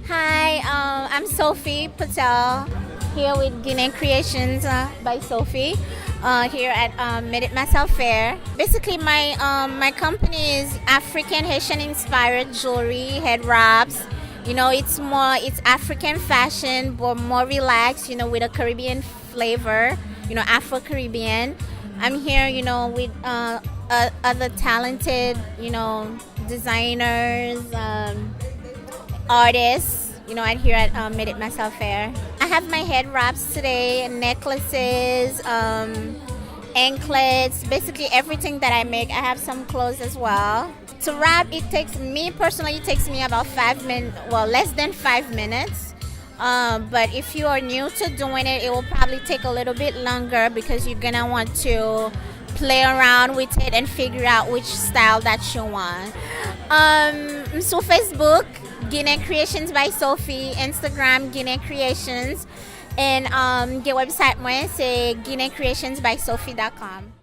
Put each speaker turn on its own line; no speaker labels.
Hi, I'm Sophie Patel here with Guinea Creations by Sophie here at Made It Myself Fair. Basically, my company is African Haitian inspired jewelry, head wraps. It's African fashion, but more relaxed. With a Caribbean flavor. Afro Caribbean. I'm here. With other talented, designers. Artists, and here at Made It Myself Fair. I have my head wraps today, necklaces, anklets, basically everything that I make. I have some clothes as well. To wrap, it takes me about 5 minutes, well, less than 5 minutes. But if you are new to doing it, it will probably take a little bit longer because you're gonna want to play around with it and figure out which style that you want. So Facebook, Guinea Creations by Sophie, Instagram, Guinea Creations, and website moi c'est guineacreationsbysophie.com.